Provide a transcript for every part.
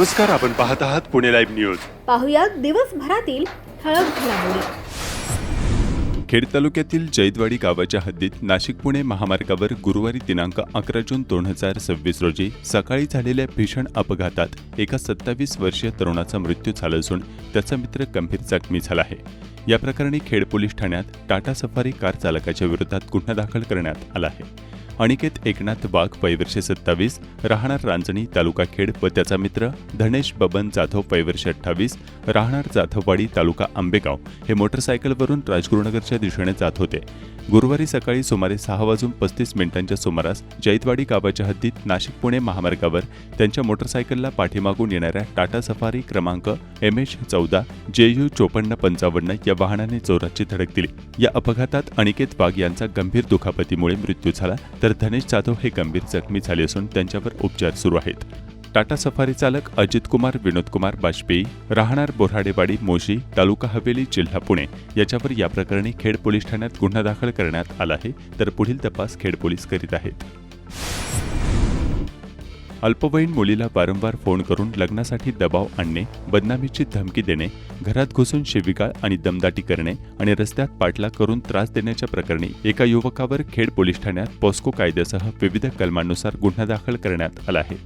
नमस्कार, आपण पाहत आहात पुणे लाईव्ह न्यूज. पाहुयात दिवसभरातील ठळक घडामोडी. खेड तालुक्यातील जैदवाडी गावाच्या हद्दीत नाशिक पुणे महामार्गावर गुरुवारी दिनांक 11 जून 2026 रोजी सकाळी झालेल्या भीषण अपघातात एका 27 वर्षीय तरुणाचा मृत्यू झाला असून त्याचा मित्र गंभीर जखमी झाला आहे. या प्रकरणी खेड पोलीस ठाण्यात टाटा सफारी कार चालकाच्या विरोधात गुन्हा दाखल करण्यात आला आहे. अनिकेत एकनाथ वाघ वय वर्ष 27 राहणार रांजणी तालुका खेड व त्याचा मित्र धनेश बबन जाधव वय वर्ष 28 राहणार जाधववाडी तालुका आंबेगाव हे मोटरसायकलवरून राजगुरुनगरच्या दिशेने जात होते. गुरुवारी सकाळी सुमारे 6:35 सुमारास जैदवाडी गावाच्या हद्दीत नाशिक पुणे महामार्गावर त्यांच्या मोटरसायकलला पाठीमागून येणाऱ्या टाटा सफारी क्रमांक MH14 JU 5455 या वाहनाने जोराची धडक दिली. या अपघातात अनिकेत वाघ यांचा गंभीर दुखापतीमुळे मृत्यू झाला तर धनेश जाधव हे गंभीर जखमी झाले असून त्यांच्यावर उपचार सुरू आहेत. टाटा सफारी चालक अजित कुमार विनोद कुमार बाजपेयी राहणार बोऱ्हाडेवाडी मोशी तालुका हवेली जिल्हा पुणे याच्यावर या प्रकरणी खेड पोलीस ठाण्यात गुन्हा दाखल करण्यात आला आहे तर पुढील तपास खेड पोलीस करीत आहेत. अल्पवयीन मुलीला वारंवार फोन करून लग्नासाठी दबाव आणणे, बदनामीची धमकी देणे, घरात घुसून शिवीगाळ आणि दमदाटी करणे आणि रस्त्यात पाठलाग करून त्रास देण्याच्या प्रकरणी एका युवकावर खेड पोलीस ठाण्यात पॉस्को कायद्यासह विविध कलमांनुसार गुन्हा दाखल करण्यात आला आहे.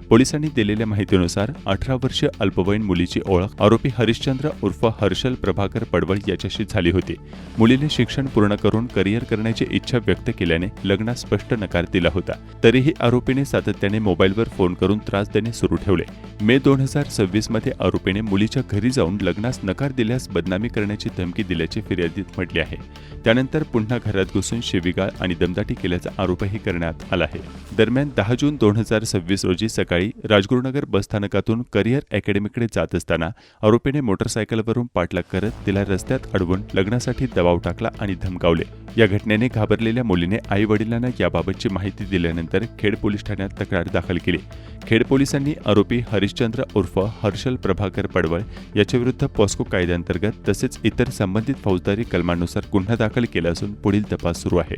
पोलिसांनी दिलेल्या माहितीनुसार 18 वर्षीय अल्पवयीन मुलीची ओळख आरोपी हरिश्चंद्र उर्फ हर्षल प्रभाकर पडवळ याच्याशी झाली होती. मुलीने शिक्षण पूर्ण करून करिअर करण्याची इच्छा व्यक्त केल्याने लग्नास स्पष्ट नकार दिला होता. तरीही आरोपीने सातत्याने मोबाईलवर फोन करून त्रास देणे सुरू ठेवले. मे 2026 मध्ये आरोपीने मुलीच्या घरी जाऊन लग्नास नकार दिल्यास बदनामी करण्याची धमकी दिल्याचे फिर्यादीत म्हटले आहे. त्यानंतर पुन्हा घरात घुसून शिवीगाळ आणि दमदाटी केल्याचा आरोपही करण्यात आला आहे. दरम्यान 10 जून 2026 रोजी सकाळी राजगुरुनगर बसस्थानकातून करिअर अकॅडमीकडे जात असताना आरोपीने मोटरसायकलवरून पाठलाग करत तिला रस्त्यात अडवून लग्नासाठी दबाव टाकला आणि धमकावले. या घटनेने घाबरलेल्या मुलीने आई वडिलांना याबाबतची माहिती दिल्यानंतर खेड पोलीस ठाण्यात तक्रार दाखल केली. खेड पोलिसांनी आरोपी हरिश्चंद्र उर्फ हर्षल प्रभाकर पडवळ याच्याविरुद्ध पॉस्को कायद्याअंतर्गत तसेच इतर संबंधित फौजदारी कलमांनुसार गुन्हा दाखल केला असून पुढील तपास सुरू आहे.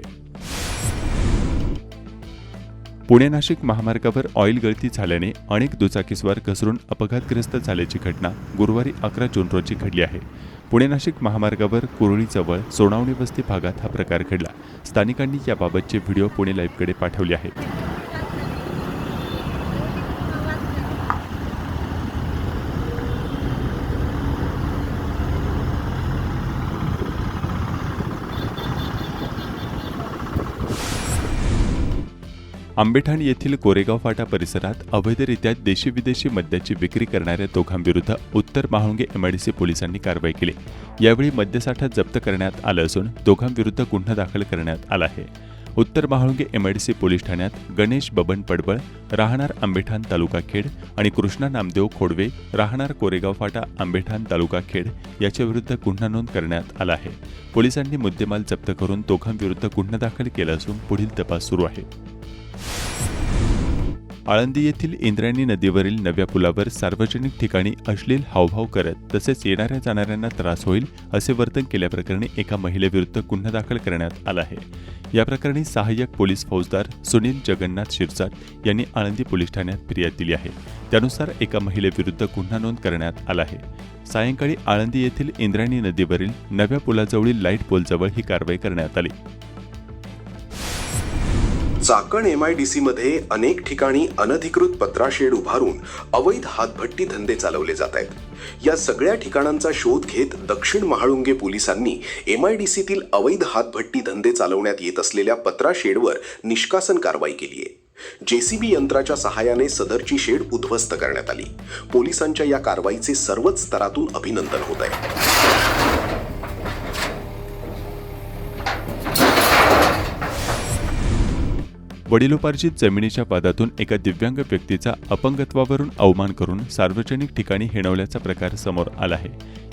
पुणे नाशिक महामार्गावर ऑइल गळती झाल्याने अनेक दुचाकीस्वार घसरून अपघातग्रस्त झाल्याची घटना गुरुवारी 11 जून रोजी घडली आहे. पुणे नाशिक महामार्गावर कुरळीजवळ सोनावणे वस्ती भागात हा प्रकार घडला. स्थानिकांनी याबाबतचे व्हिडिओ पुणे लाईव्हकडे पाठवले आहेत. आंबेठाण येथील कोरेगाव फाटा परिसरात अवैधरित्या देशी विदेशी मद्याची विक्री करणाऱ्या दोघांविरुद्ध उत्तर महाळुंगे MIDC पोलिसांनी कारवाई केली. यावेळी मद्यसाठा जप्त करण्यात आला असून दोघांविरुद्ध गुन्हा दाखल करण्यात आला आहे. उत्तर महाळुंगे MIDC पोलीस ठाण्यात गणेश बबन पडवळ राहणार आंबेठाण तालुका खेड आणि कृष्णा नामदेव खोडवे राहणार कोरेगाव फाटा आंबेठाण तालुका खेड याच्याविरुद्ध गुन्हा नोंद करण्यात आला आहे. पोलिसांनी मुद्देमाल जप्त करून दोघांविरुद्ध गुन्हा दाखल केला असून पुढील तपास सुरू आहे. आळंदी येथील इंद्रायणी नदीवरील नव्या पुलावर सार्वजनिक ठिकाणी अश्लील हावभाव करत तसेच येणाऱ्या जाणाऱ्यांना त्रास होईल असे वर्तन केल्याप्रकरणी एका महिलेविरुद्ध गुन्हा दाखल करण्यात आला आहे. या प्रकरणी सहाय्यक पोलीस फौजदार सुनील जगन्नाथ शिरसाट यांनी आळंदी पोलीस ठाण्यात फिर्याद दिली आहे. त्यानुसार एका महिलेविरुद्ध गुन्हा नोंद करण्यात आला आहे. सायंकाळी आळंदी येथील इंद्रायणी नदीवरील नव्या पुलाजवळील लाईट पोलजवळ ही कारवाई करण्यात आली. चाकण MIDC मध्ये अनेक ठिकाणी अनधिकृत पत्राशेड उभारून अवैध हातभट्टी धंदे चालवले जात आहेत. या सगळ्या ठिकाणांचा शोध घेत दक्षिण महाळुंगे पोलिसांनी MIDCतील अवैध हातभट्टी धंदे चालवण्यात येत असलेल्या पत्राशेडवर निष्कासन कारवाई केली आहे. JCB यंत्राच्या सहाय्याने सदरची शेड उद्ध्वस्त करण्यात आली. पोलिसांच्या या कारवाईचे सर्वच स्तरातून अभिनंदन होत आहे. वडिलोपार्जित जमिनीच्या वादातून एका दिव्यांग व्यक्तीचा अपंगत्वावरून अवमान करून सार्वजनिक ठिकाणी हिणवल्याचा प्रकार समोर आला आहे.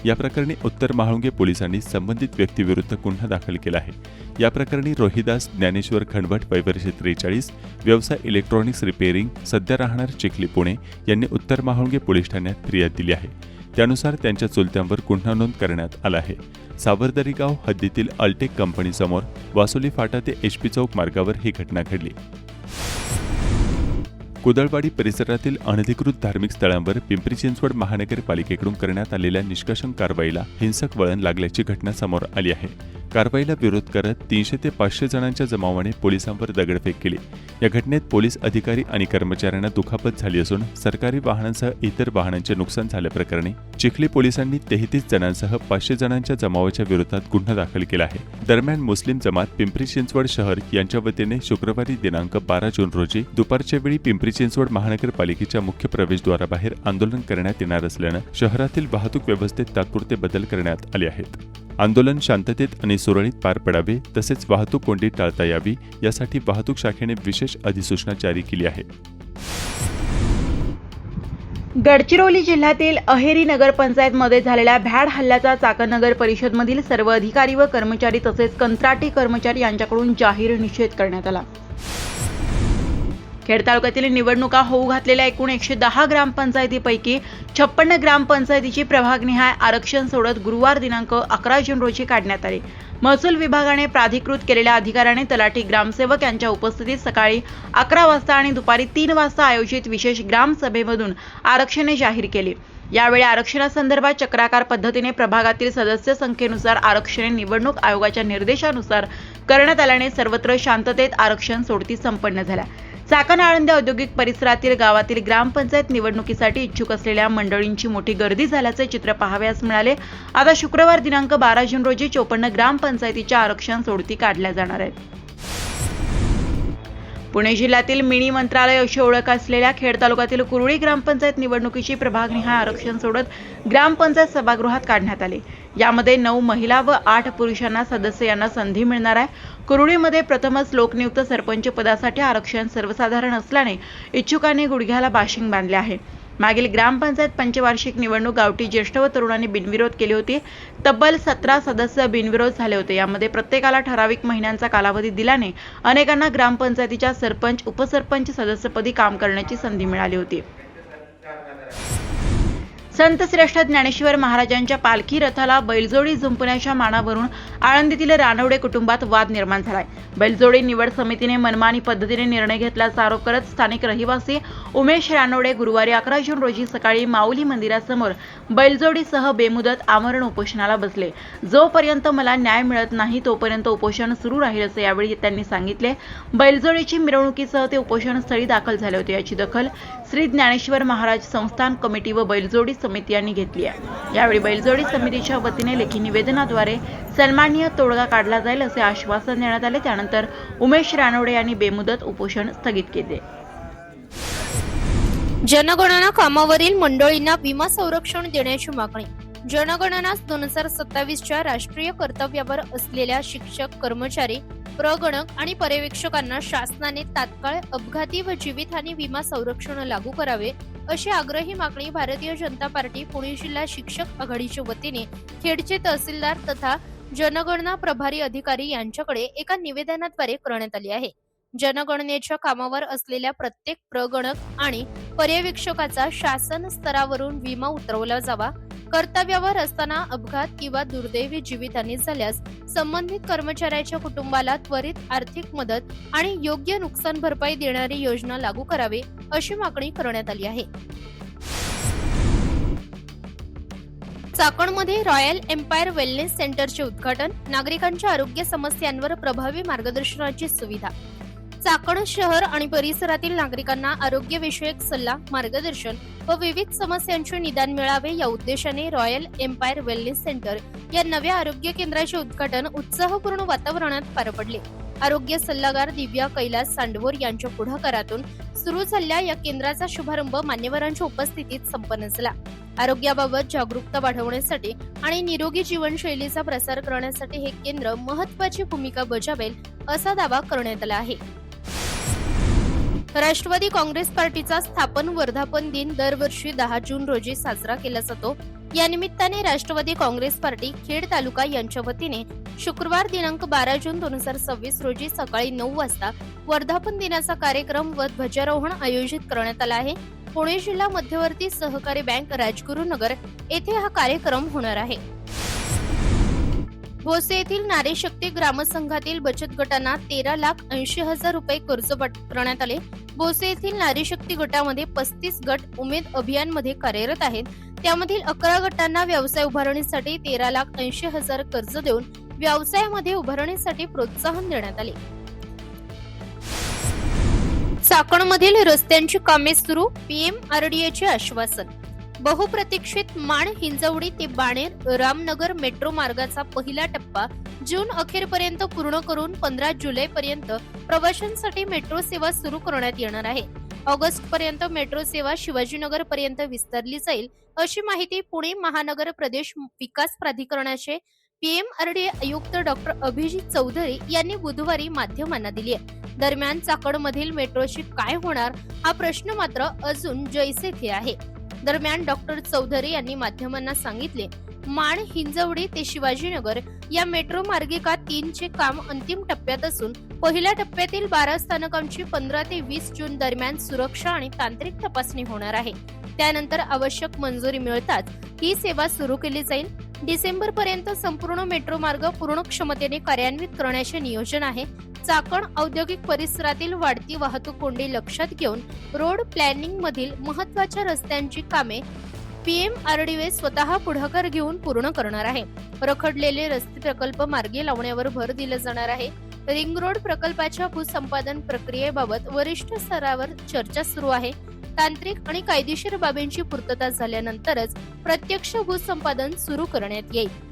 या प्रकरणी उत्तर महाळुंगे पोलिसांनी संबंधित व्यक्तीविरुद्ध गुन्हा दाखल केला आहे. या प्रकरणी रोहिदास ज्ञानेश्वर खंडभट वय वर्ष 43 व्यवसाय इलेक्ट्रॉनिक्स रिपेअरिंग सध्या राहणार चिखली पुणे यांनी उत्तर महाळुंगे पोलीस ठाण्यात फिर्याद दिली आहे. त्यानुसार त्यांच्या चुलत्यांवर गुन्हा नोंद करण्यात आला आहे. सावरदरी गाव हद्दीतील अल्टेक कंपनीसमोर वासोली फाटा ते HP चौक मार्गावर ही घटना घडली. कुदळवाडी परिसरातील अनधिकृत धार्मिक स्थळांवर पिंपरी चिंचवड महानगरपालिकेकडून करण्यात आलेल्या निष्कर्षण कारवाईला हिंसक वळण लागल्याची घटना समोर आली आहे. कारवाईला विरोध करत 300 ते 500 जणांच्या जमावाने पोलिसांवर दगडफेक केली. या घटनेत पोलीस अधिकारी आणि कर्मचाऱ्यांना दुखापत झाली असून सरकारी वाहनांसह इतर वाहनांचे नुकसान झाल्याप्रकरणी चिखली पोलिसांनी 33 जणांसह 500 जणांच्या जमावाच्या विरोधात गुन्हा दाखल केला आहे. दरम्यान मुस्लिम जमात पिंपरी चिंचवड शहर यांच्या वतीने शुक्रवारी दिनांक 12 जून रोजी दुपारच्या वेळी पिंपरी चिंचवड महानगरपालिकेच्या मुख्य प्रवेशद्वाराबाहेर आंदोलन करण्यात येणार असल्यानं शहरातील वाहतूक व्यवस्थेत तात्पुरते बदल करण्यात आले आहेत. आंदोलन शांततेत आणि सुरळीत पार पडावे तसेच वाहतूक कोंडी टाळता यावी यासाठी वाहतूक शाखेने विशेष अधिसूचना जारी केली आहे. गडचिरोली जिल्ह्यातील अहेरी नगरपंचायतमध्ये झालेल्या भ्याड हल्ल्याचा चाकण नगर परिषदमधील सर्व अधिकारी व कर्मचारी तसेच कंत्राटी कर्मचारी यांच्याकडून जाहीर निषेध करण्यात आला. खेड तालुक्यातील निवडणुका होऊ घातलेल्या एकूण 110 ग्रामपंचायतीपैकी 56 ग्रामपंचायतीची प्रभागनिहाय आरक्षण सोडत गुरुवार दिनांक 11 जून रोजी काढण्यात आले. महसूल विभागाने प्राधिकृत केलेल्या अधिकाऱ्याने तलाठी ग्रामसेवक यांच्या उपस्थितीत सकाळी 11 वाजता आणि दुपारी 3 वाजता आयोजित विशेष ग्रामसभेमधून आरक्षणे जाहीर केली. यावेळी आरक्षणासंदर्भात चक्राकार पद्धतीने प्रभागातील सदस्य संख्येनुसार आरक्षणे निवडणूक आयोगाच्या निर्देशानुसार करण्यात आल्याने सर्वत्र शांततेत आरक्षण सोडती संपन्न झाल्या. चाकण आळंदी औद्योगिक परिसरातील गावातील ग्रामपंचायत निवडणुकीसाठी इच्छुक असलेल्या मंडळींची मोठी गर्दी झाल्याचे चित्र पाहावयास मिळाले. आता शुक्रवार दिनांक 12 जून रोजी 54 ग्रामपंचायतीच्या आरक्षण सोडती काढल्या जाणार आहेत. पुणे जिल्ह्यातील मिनी मंत्रालय अशी ओळख असलेल्या खेड तालुक्यातील कुरुळी ग्रामपंचायत निवडणुकीची प्रभागनिहाय आरक्षण सोडत ग्रामपंचायत सभागृहात काढण्यात आले. यामध्ये 9 महिला व 8 पुरुषांना सदस्य यांना संधी मिळणार आहे. कुरुळीमध्ये प्रथमच लोकनियुक्त सरपंच पदासाठी आरक्षण सर्वसाधारण असल्याने इच्छुकांनी गुडघ्याला बाशिंग बांधले आहे. मागील ग्रामपंचायत पंचवार्षिक निवडणूक गावठी ज्येष्ठ व तरुणांनी बिनविरोध केली होती. तब्बल 17 सदस्य बिनविरोध झाले होते. यामध्ये प्रत्येकाला ठराविक महिन्यांचा कालावधी दिल्याने अनेकांना ग्रामपंचायतीच्या सरपंच उपसरपंच सदस्यपदी काम करण्याची संधी मिळाली होती. संत श्रेष्ठ ज्ञानेश्वर महाराजांच्या पालखी रथाला बैलजोडी जुंपण्याच्या मानावरून आळंदीतील रानवडे कुटुंबात वाद निर्माण झालाय. बैलजोडी निवड समितीने मनमानी पद्धतीने निर्णय घेतल्याचा आरोप करत स्थानिक रहिवासी उमेश रानवडे गुरुवारी 11 जून रोजी सकाळी माऊली मंदिरासमोर बैलजोडीसह बेमुदत आमरण उपोषणाला बसले. जोपर्यंत मला न्याय मिळत नाही तोपर्यंत उपोषण सुरू राहील असे यावेळी त्यांनी सांगितले. बैलजोडीची मिरवणुकीसह ते उपोषणस्थळी दाखल झाले होते. याची दखल श्री ज्ञानेश्वर महाराज संस्थान कमिटी व बैलजोडी समिती यांनी घेतली आहे. यावेळी बैलजोडी समितीच्या वतीने लेखी निवेदनाद्वारे सन्माननीय तोडगा काढला जाईल असे आश्वासन देण्यात आले. त्यानंतर उमेश रानवडे यांनी बेमुदत उपोषण स्थगित केले. जनगणना कामावरील मंडळींना विमा संरक्षण देण्याची मागणी. जनगणना 2027च्या राष्ट्रीय कर्तव्यावर असलेल्या शिक्षक, कर्मचारी, प्रगणक आणि पर्यवेक्षकांना शासनाने तात्काळ अपघाती व जीवितहानी विमा संरक्षण लागू करावे अशी आग्रही मागणी भारतीय जनता पार्टी पुणे जिल्हा शिक्षक आघाडीच्या वतीने खेडचे तहसीलदार तथा जनगणना प्रभारी अधिकारी यांच्याकडे एका निवेदनाद्वारे करण्यात आली आहे. जनगणनेच्या कामावर असलेल्या प्रत्येक प्रगणक आणि पर्यवेक्षकाचा शासन स्तरावरून विमा उतरवला जावा. कर्तव्यावर असताना अपघात किंवा दुर्दैवी जीवितहानी झाल्यास संबंधित कर्मचाऱ्याच्या कुटुंबाला त्वरित आर्थिक मदत आणि योग्य नुकसान भरपाई देणारी योजना लागू करावी अशी मागणी करण्यात आली आहे. चाकणमध्ये रॉयल एम्पायर वेलनेस सेंटरचे उद्घाटन. नागरिकांच्या आरोग्य समस्यांवर प्रभावी मार्गदर्शनाची सुविधा. चाकण शहर आणि परिसरातील नागरिकांना आरोग्यविषयक सल्ला, मार्गदर्शन व विविध समस्यांचे निदान मिळावे या उद्देशाने रॉयल एम्पायर वेलनेस सेंटर या नव्या आरोग्य केंद्राचे उद्घाटन उत्साहपूर्ण वातावरणात पार पडले. आरोग्य सल्लागार दिव्या कैलास सांडवोर यांच्या पुढाकारातून सुरू झालेल्या या केंद्राचा शुभारंभ मान्यवरांच्या उपस्थितीत संपन्न झाला. आरोग्याबाबत जागरूकता वाढवण्यासाठी आणि निरोगी जीवनशैलीचा प्रसार करण्यासाठी हे केंद्र महत्त्वाची भूमिका बजावेल असा दावा करण्यात आला आहे. राष्ट्रवादी काँग्रेस पार्टीचा स्थापन वर्धापन दिन दरवर्षी 10 जून रोजी साजरा केला जातो. या निमित्ताने राष्ट्रवादी काँग्रेस पार्टी खेड तालुका यांच्या वतीने शुक्रवार दिनांक 12 जून 2026 रोजी सकाळी 9 वाजता वर्धापन दिनाचा कार्यक्रम व ध्वजारोहण आयोजित करण्यात आला आहे. पुणे जिल्हा मध्यवर्ती सहकारी बँक राजगुरुनगर येथे हा कार्यक्रम होणार आहे. भोसे येथील नारी शक्ती ग्रामसंघातील बचत गटांना 13,80,000 रुपये कर्ज करण्यात आले. भोसे येथील नारी शक्ती गटामध्ये 35 गट उमेद अभियानमध्ये कार्यरत आहेत. त्यामधील 11 गटांना व्यवसाय उभारणीसाठी 13,80,000 कर्ज देऊन व्यवसायामध्ये उभारणीसाठी प्रोत्साहन देण्यात आले. चाकणमधील रस्त्यांची कामे सुरू, PMRDAचे आश्वासन. बहुप्रतीक्षित माण हिंजवडी ते बाणेर रामनगर मेट्रो मार्गाचा पहिला टप्पा जून अखेरपर्यंत पूर्ण करून 15 जुलैपर्यंत प्रवाशांसाठी मेट्रो सेवा सुरू करण्यात येणार आहे. ऑगस्ट पर्यंत मेट्रो सेवा शिवाजीनगर पर्यंत विस्तारली जाईल, अशी माहिती पुणे महानगर प्रदेश विकास प्राधिकरणाचे PMRDA आयुक्त डॉक्टर अभिजित चौधरी यांनी बुधवारी माध्यमांना दिली आहे. दरम्यान चाकणमधील मेट्रोशी काय होणार हा प्रश्न मात्र अजून जैसे थे आहे. दरम्यान डॉक्टर चौधरी यांनी माध्यमांना सांगितले, माण हिंजवडी ते शिवाजीनगर या मेट्रो मार्गिका 3 चे काम अंतिम टप्प्यात असून पहिल्या टप्प्यातील 12 स्थानकांची 15 ते 20 जून दरम्यान सुरक्षा आणि तांत्रिक तपासणी होणार आहे. त्यानंतर आवश्यक मंजुरी मिळताच ही सेवा सुरू केली जाईल. डिसेंबर पर्यंत संपूर्ण मेट्रो मार्ग पूर्ण क्षमतेने कार्यान्वित करण्याचे नियोजन आहे. चाकण औद्योगिक परिसरातील वाढती वाहतूक कोंडी लक्षात घेऊन रोड प्लॅनिंग मधील महत्वाच्या रस्त्यांची कामे PMRDA स्वतः पुढाकार घेऊन पूर्ण करणार आहे. रखडलेले रस्ते प्रकल्प मार्गी लावण्यावर भर दिला जाणार आहे. रिंग रोड प्रकल्पाच्या भूसंपादन प्रक्रियेबाबत वरिष्ठ स्तरावर चर्चा सुरू आहे. तांत्रिक आणि कायदेशीर बाबींची पूर्तता झाल्यानंतरच प्रत्यक्ष भूसंपादन सुरू करण्यात येईल.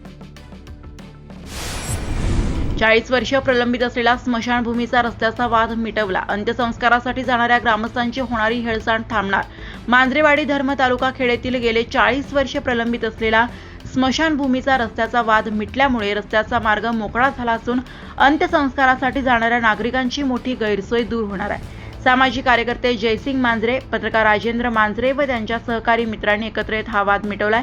40 वर्ष प्रलंबित असलेला स्मशानभूमीचा रस्त्याचा वाद मिटवला. अंत्यसंस्कारासाठी जाणाऱ्या ग्रामस्थांची होणारी हेळसांड थांबणार. मांजरेवाडी धर्म तालुका खेडेतील गेले 40 वर्ष प्रलंबित असलेला स्मशानभूमीचा रस्त्याचा वाद मिटल्यामुळे रस्त्याचा मार्ग मोकळा झाला असून अंत्यसंस्कारासाठी जाणाऱ्या नागरिकांची मोठी गैरसोय दूर होणार आहे. सामाजिक कार्यकर्ते जयसिंग मांजरे, पत्रकार राजेंद्र मांजरे व त्यांच्या सहकारी मित्रांनी एकत्र येत हा वाद मिटवलाय.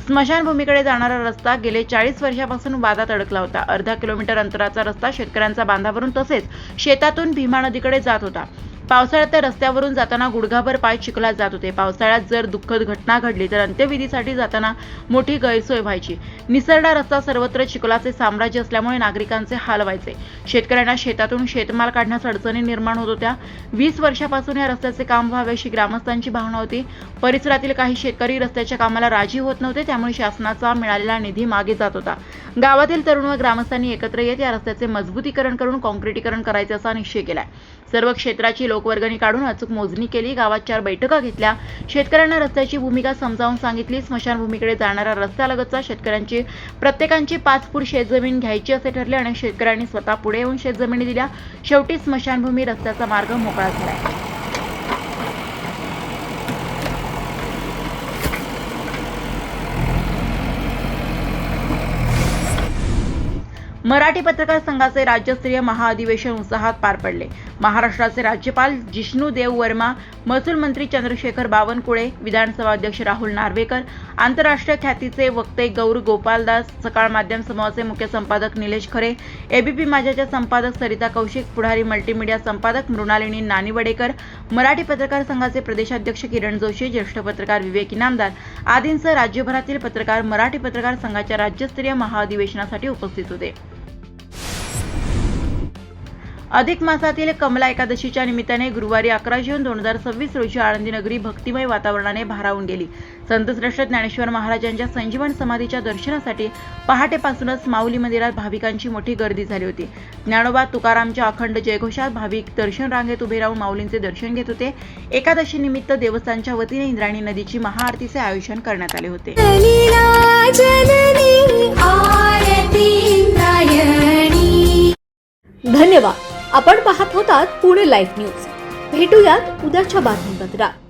स्मशानभूमीकडे जाणारा रस्ता गेले 40 वर्षापासून वादात अडकला होता. अर्धा किलोमीटर अंतराचा रस्ता शेतकऱ्यांच्या बांधावरून तसेच शेतातून भीमा नदीकडे जात होता. पावसाळ्यात त्या रस्त्यावरून जाताना गुडघाभर पाय चिखलात जात होते. पावसाळ्यात जर दुःखद घटना घडली तर अंत्यविधीसाठी जाताना मोठी गैरसोय व्हायची. निसरडा रस्ता सर्वत्र चिखलाचे साम्राज्य असल्यामुळे नागरिकांचे हाल व्हायचे. शेतकऱ्यांना शेतातून शेतमाल काढण्यास अडचणी निर्माण होत होत्या. 20 वर्षापासून या रस्त्याचे काम व्हावे अशी ग्रामस्थांची भावना होती. परिसरातील काही शेतकरी रस्त्याच्या कामाला राजी होत नव्हते, त्यामुळे शासनाचा मिळालेला निधी मागे जात होता. गावातील तरुण व ग्रामस्थांनी एकत्र येत या रस्त्याचे मजबूतीकरण करून काँक्रिटीकरण करायचे असा निश्चय केलाय. सर्व क्षेत्राची लोकवर्गणी काढून अचूक मोजणी केली. गावात 4 बैठका घेतल्या. शेतकऱ्यांना रस्त्याची भूमिका समजावून सांगितली. स्मशानभूमीकडे जाणाऱ्या रस्त्यालगतचा शेतकऱ्यांची प्रत्येकांची 5 फूट शेतजमीन घ्यायची असे ठरले. अनेक शेतकऱ्यांनी स्वतः पुढे येऊन शेतजमिनी दिल्या. शेवटी स्मशानभूमी रस्त्याचा मार्ग मोकळा झाला. मराठी पत्रकार संघाचे राज्यस्तरीय महाअधिवेशन उत्साहात पार पडले. महाराष्ट्राचे राज्यपाल जिष्णुदेव वर्मा, महसूल मंत्री चंद्रशेखर बावनकुळे, विधानसभा अध्यक्ष राहुल नार्वेकर, आंतरराष्ट्रीय ख्यातीचे वक्ते गौर गोपालदास, सकाळ माध्यम समूहाचे मुख्य संपादक निलेश खरे, ABP माझ्याच्या संपादक सरिता कौशिक, पुढारी मल्टीमीडिया संपादक मृणालिनी नानिवडेकर, मराठी पत्रकार संघाचे प्रदेशाध्यक्ष किरण जोशी, ज्येष्ठ पत्रकार विवेक इनामदार आदींसह राज्यभरातील पत्रकार मराठी पत्रकार संघाच्या राज्यस्तरीय महाअधिवेशनासाठी उपस्थित होते. अधिक मासातील कमला एकादशीच्या निमित्ताने गुरुवारी 11 जून 2026 रोजी आळंदी नगरी भक्तिमय वातावरणाने भारावून गेली. संतश्रेष्ठ ज्ञानेश्वर महाराजांच्या संजीवन समाधीच्या दर्शनासाठी पहाटेपासूनच माऊली मंदिरात भाविकांची मोठी गर्दी झाली होती. ज्ञानोबा तुकारामच्या अखंड जयघोषात भाविक दर्शन रांगेत उभे राहून माऊलींचे दर्शन घेत होते. एकादशी निमित्त देवस्थानच्या वतीने इंद्रायणी नदीची महाआरतीचे आयोजन करण्यात आले होते. धन्यवाद. आपण पाहत होतात पुणे लाईव्ह न्यूज. भेटूयात उद्याच्या बातमीपत्रात.